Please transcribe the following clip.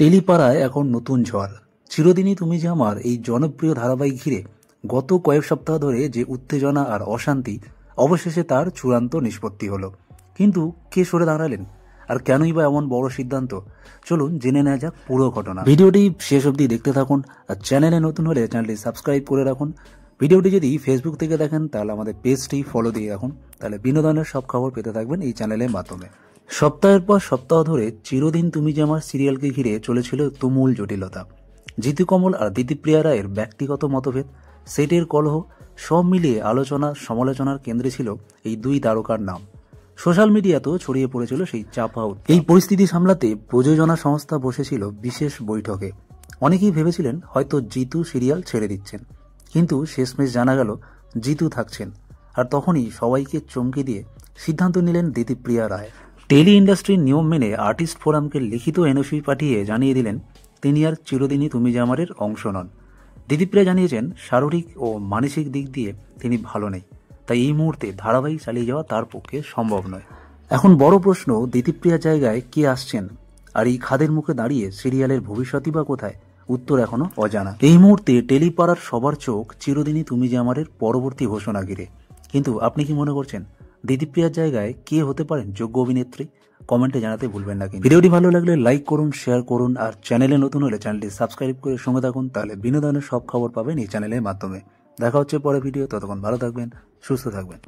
টেলিপাড়ায় এখন নতুন ঝড়। চিরদিনই তুমি যে আমার এই জনপ্রিয় ধারাবাহিক ঘিরে গত কয়েক সপ্তাহ ধরে যে উত্তেজনা আর অশান্তি, অবশেষে তার চূড়ান্ত নিষ্পত্তি হলো। কিন্তু কে সরে দাঁড়ালেন, আর কেনই বা এমন বড় সিদ্ধান্ত? চলুন জেনে নেওয়া যাক পুরো ঘটনা। ভিডিওটি শেষ অবধি দেখতে থাকুন, আর চ্যানেলে নতুন হলে চ্যানেলটি সাবস্ক্রাইব করে রাখুন। ভিডিওটি যদি ফেসবুক থেকে দেখেন তাহলে আমাদের পেজটি ফলো দিয়ে রাখুন, তাহলে বিনোদনের সব খবর পেতে থাকবেন এই চ্যানেলের মাধ্যমে। সপ্তাহের পর সপ্তাহ ধরে চিরদিন তুমি যে আমার সিরিয়ালকে ঘিরে চলেছিল তুমুল জটিলতা। জিতু কমল আর দিতিপ্রিয়া রায়ের ব্যক্তিগত মতভেদ, সেটের কলহ, সব মিলিয়ে আলোচনা সমালোচনার কেন্দ্রে ছিল এই দুই তারকার নাম। সোশ্যাল মিডিয়াতেও ছড়িয়ে পড়েছিল সেই চাপা উত্তাপ। এই পরিস্থিতি সামলাতে প্রযোজনা সংস্থা বসেছিল বিশেষ বৈঠকে। অনেকেই ভেবেছিলেন হয়তো জিতু সিরিয়াল ছেড়ে দিচ্ছেন, কিন্তু শেষমেশ জানা গেল জিতু থাকছেন। আর তখনই সবাইকে চমকে দিয়ে সিদ্ধান্ত নিলেন দিতিপ্রিয়া রায়। টেলি ইন্ডাস্ট্রির নিয়ম মেনে আর্টিস্ট ফোরামকে লিখিত এনওসি পাঠিয়ে জানিয়ে দিলেন তিনি আর চিরদিনই তুমি যে আমারের অংশ নন। দিতিপ্রিয়া জানিয়েছেন শারীরিক ও মানসিক দিক দিয়ে তিনি ভালো নেই, তাই এই মুহূর্তে ধারাবাহিক চালিয়ে যাওয়া তার পক্ষে সম্ভব নয়। এখন বড় প্রশ্ন, দিতিপ্রিয়ার জায়গায় কে আসছেন, আর এই খাদের মুখে দাঁড়িয়ে সিরিয়ালের ভবিষ্যৎই বা কোথায়? উত্তর এখনো অজানা। এই মুহূর্তে টেলিপাড়ার সবার চোখ চিরদিনই তুমি যে আমারের পরবর্তী ঘোষণা ঘিরে। কিন্তু আপনি কি মনে করছেন দিতিপ্রিয়ার জায়গায় কে হতে পারেন যোগ্য অভিনেত্রী? কমেন্টে জানাতে ভুলবেন না। ভিডিওটি ভালো লাগলে লাইক করুন, শেয়ার করুন, আর চ্যানেলে নতুন হলে চ্যানেলটি সাবস্ক্রাইব করে সঙ্গে থাকুন, তাহলে বিনোদনের সব খবর পাবেন এই চ্যানেলের মাধ্যমে। দেখা হচ্ছে পরের ভিডিও, ততক্ষণ ভালো থাকবেন, সুস্থ থাকবেন।